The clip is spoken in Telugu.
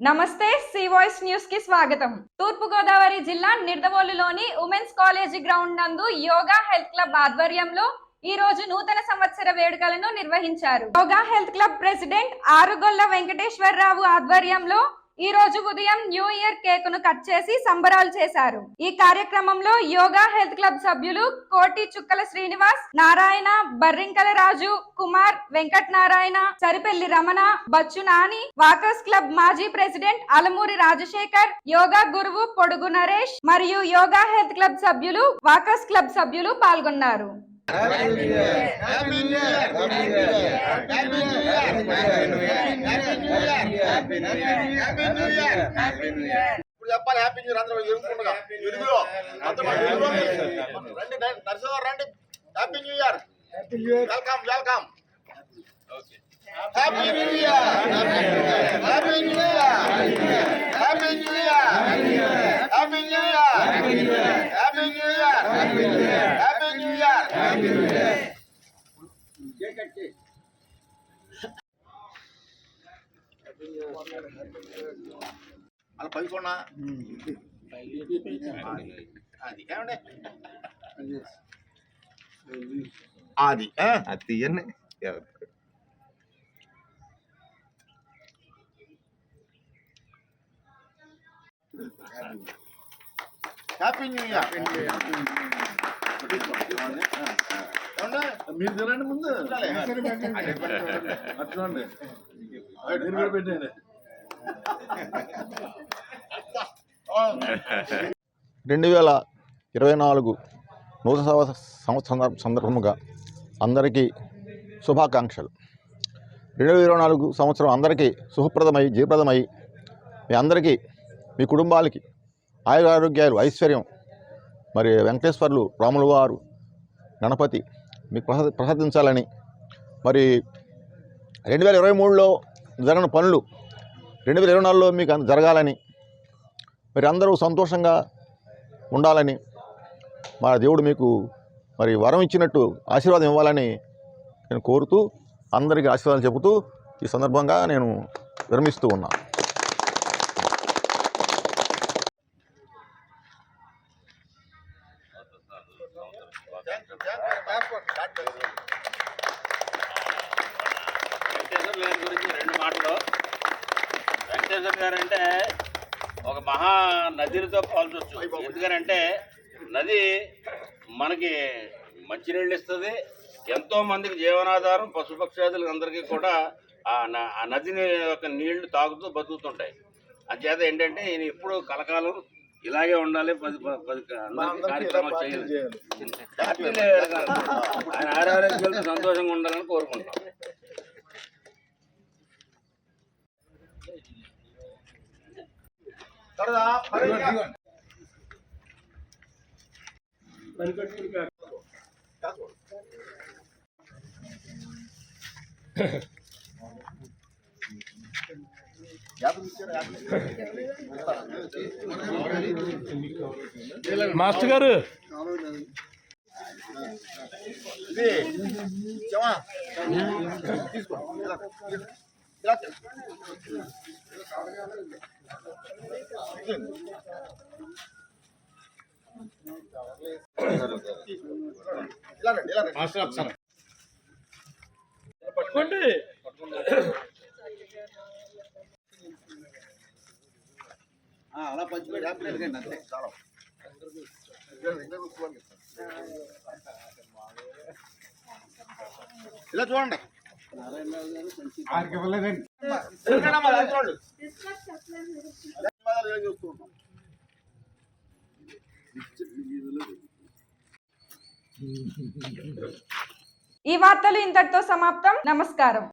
నమస్తే సి వాయిస్ న్యూస్ కి స్వాగతం. తూర్పు గోదావరి జిల్లా నిడదవోలులోని ఉమెన్స్ కాలేజీ గ్రౌండ్ నందు యోగా హెల్త్ క్లబ్ ఆధ్వర్యంలో ఈ రోజు నూతన సంవత్సర వేడుకలను నిర్వహించారు. Yoga health club president Arugolla Venkateswararao ఆధ్వర్యంలో ఈ రోజు ఉదయం న్యూ ఇయర్ కేకును కట్ చేసి సంబరాలు చేశారు. ఈ కార్యక్రమంలో యోగా హెల్త్ క్లబ్ సభ్యులు కోటి చుక్కల శ్రీనివాస్, నారాయణ, బర్రింకల రాజు, కుమార్, వెంకట్ నారాయణ, సరిపెల్లి రమణ, బచ్చు నాని, వాకర్స్ క్లబ్ మాజీ ప్రెసిడెంట్ అలమూరి రాజశేఖర్, యోగా గురువు పొడుగు నరేష్ మరియు యోగా హెల్త్ క్లబ్ సభ్యులు, వాకర్స్ క్లబ్ సభ్యులు పాల్గొన్నారు. అలా పైకొన్నా అది ఏమండి అది అది తీయండి. Happy new year. మీరు తినండి ముందు అట్లండి పెట్టండి. 2024 నూతన సంవత్సరం సందర్భముగా అందరికీ శుభాకాంక్షలు. 2024 సంవత్సరం అందరికీ శుభప్రదమై జయప్రదమై మీ అందరికీ మీ కుటుంబాలకి ఆయురారోగ్యాలు ఐశ్వర్యం మరి వెంకటేశ్వర్లు రాముల వారు గణపతి మీకు ప్రసాదించాలని, మరి 2023లో జరిగిన పనులు 2024లో మీకు జరగాలని, మరి అందరూ సంతోషంగా ఉండాలని, మా దేవుడు మీకు మరి వరం ఇచ్చినట్టు ఆశీర్వాదం ఇవ్వాలని నేను కోరుతూ అందరికీ ఆశీర్వాదాలు చెబుతూ ఈ సందర్భంగా నేను విరమిస్తూ ఉన్నాను. వెంకటేశ్వర గారి గురించి 2 మాటలు. వెంకటేశ్వర గారు అంటే ఒక మహా నదితో పోల్చొచ్చు. ఎందుకనంటే నది మనకి మంచినీళ్ళు ఇస్తుంది, ఎంతో మందికి జీవనాధారం, పశుపక్షాదులకు అందరికీ కూడా ఆ నదిని యొక్క నీళ్లు తాగుతూ బతుకుతుంటాయి. అంచేత ఏంటంటే ఈయన ఎప్పుడు కలకాలం ఇలాగే ఉండాలి, 10 కార్యక్రమాలు చేయాలి, ఆయన ఆరోగ్యాలతో సంతోషంగా ఉండాలని కోరుకుంటాం. మాస్టర్ గారు పట్టుకోండి. అలా పంచిపెట్టి హ్యాపీ అడగండి అంతే చాలా. ఇలా చూడండి. ఈ వార్తలు ఇంతటితో సమాప్తం. నమస్కారం.